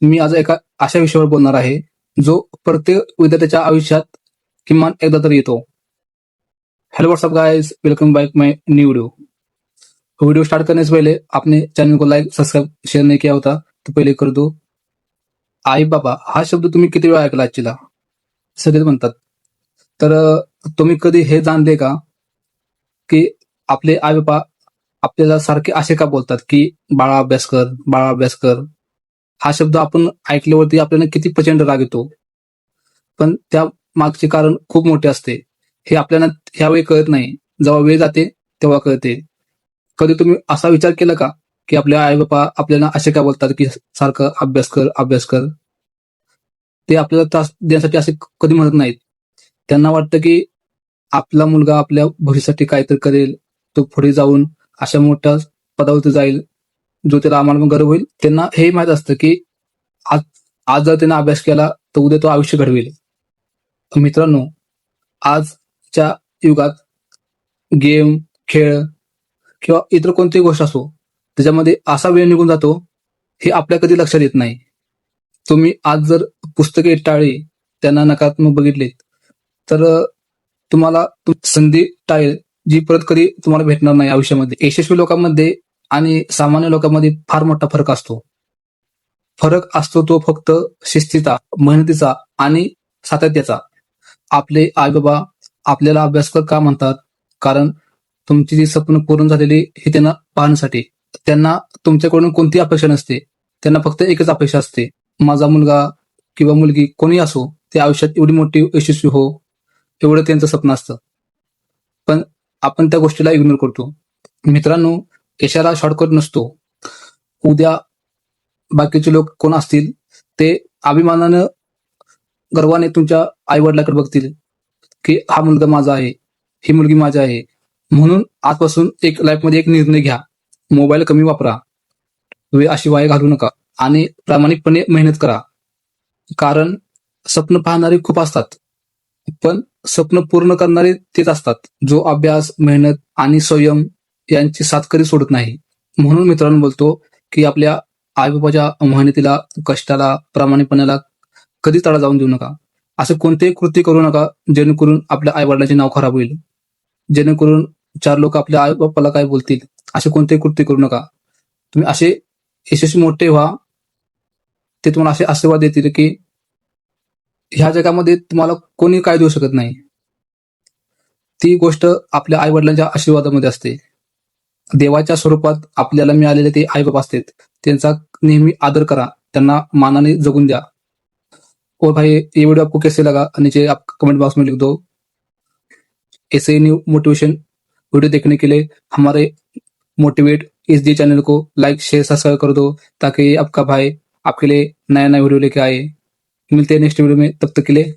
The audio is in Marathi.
मी आज एका अशा विषयावर बोलणार आहे जो प्रत्येक विद्यार्थ्याच्या आयुष्यात किमान एकदा तरी येतो. Hello what's up guys, welcome back my new video. Video start करने से पहले आपने चैनल को लाइक सब्सक्राइब शेयर नहीं किया होता तो पहिले कर दो. आई बाबा हा शब्द तुम्ही किती वेळा ऐकला आजचीला? सगळेच म्हणतात. तर तुम्ही कधी हे जाणले का की आपले आई बाबा आपल्याला सारखे असे का बोलतात की बाळा अभ्यास कर, बाळा अभ्यास कर. हा शब्द आपण ऐकल्यावरती आपल्याला किती प्रचंड राग येतो, पण त्या मागचे कारण खूप मोठे असते. हे आपल्याला ह्यावेळी कळत नाही, जेव्हा वेळ जाते तेव्हा कळते. कधी तुम्ही असा विचार केला का की आपले आई बाबा आपल्याला असे का बोलतात की सारखं अभ्यास कर, अभ्यास कर. ते आपल्याला त्रास देण्यासाठी असे कधी म्हणत नाहीत. त्यांना वाटतं की आपला मुलगा आपल्या भविष्यासाठी काहीतरी करेल, तो पुढे जाऊन अशा मोठ्या पदावरती जाईल, जो त्याला आम्हाला गर्व होईल. त्यांना हे माहित असतं की आज आज जर त्याने अभ्यास केला तर उद्या तो आयुष्य घडवेल. मित्रांनो, आजच्या युगात गेम, खेळ किंवा इतर कोणतीही गोष्ट असो, त्याच्यामध्ये असा वेळ निघून जातो हे आपल्या कधी लक्षात येत नाही. तुम्ही आज जर पुस्तके टाळली, त्यांना नकारात्मक बघितले, तर तुम्हाला संधी टाळेल जी परत कधी तुम्हाला भेटणार नाही आयुष्यामध्ये. यशस्वी लोकांमध्ये आणि सामान्य लोकांमध्ये फार मोठा फरक असतो. फरक असतो तो फक्त शिस्तीचा, मेहनतीचा आणि सातत्याचा. आपले आई बाबा आपल्याला अभ्यास कर का म्हणतात? कारण तुमची जी स्वप्न पूर्ण झालेली हे त्यांना पाहण्यासाठी. त्यांना तुमच्याकडून कोणती अपेक्षा नसते, त्यांना फक्त एकच अपेक्षा असते, माझा मुलगा किंवा मुलगी कोणी असो ते आयुष्यात एवढी मोठी यशस्वी हो, एवढं त्यांचं स्वप्न असतं. पण आपण त्या गोष्टीला इग्नोर करतो. मित्रांनो, यशाला शॉर्टकट नसतो. उद्या बाकीचे लोक कोण असतील ते अभिमानानं, गर्वाने तुमच्या आई वडिलांकडे बघतील की हा मुलगा माझा आहे, ही मुलगी माझी आहे. म्हणून आजपासून एक लाईफमध्ये एक निर्णय घ्या. मोबाईल कमी वापरा, वेळ अशी वाया घालवू नका आणि प्रामाणिकपणे मेहनत करा. कारण स्वप्न पाहणारे खूप असतात, पण स्वप्न पूर्ण करणारे तेच असतात जो अभ्यास, मेहनत आणि संयम यांची साथ कधी सोडत नाही. म्हणून मित्रांनो बोलतो की आपल्या आईबाबाच्या मेहनतीला, कष्टाला, प्रामाणिकपणाला कधी तडा जाऊन देऊ नका. असं कोणतेही कृत्य करू नका जेणेकरून आपल्या आई वडिलांचे नाव खराब होईल, जेणेकरून चार लोक आपल्या आई बाप्पाला काय बोलतील. असे कोणतेही कृत्य करू नका. तुम्ही असे यशस्वी मोठे व्हा, ते तुम्हाला असे आशीर्वाद देतील की ह्या जगामध्ये तुम्हाला कोणी काय देऊ शकत नाही. ती गोष्ट आपल्या आई वडिलांच्या आशीर्वादामध्ये असते. देवाच्या स्वरूपात आपल्याला मिळालेले ते आई बाबा असतात, त्यांचा नेहमी आदर करा, त्यांना मानाने जगून द्या. और भाई ये वीडियो आपको कैसे लगा नीचे आप कमेंट बॉक्स में लिख दो. ऐसे न्यू मोटिवेशन वीडियो देखने के लिए हमारे मोटिवेट एसडी चैनल को लाइक, शेयर, सब्सक्राइब कर दो ताकि आपका भाई आपके लिए नया नया वीडियो लेके आए. मिलते हैं नेक्स्ट वीडियो में, तब तक के लिए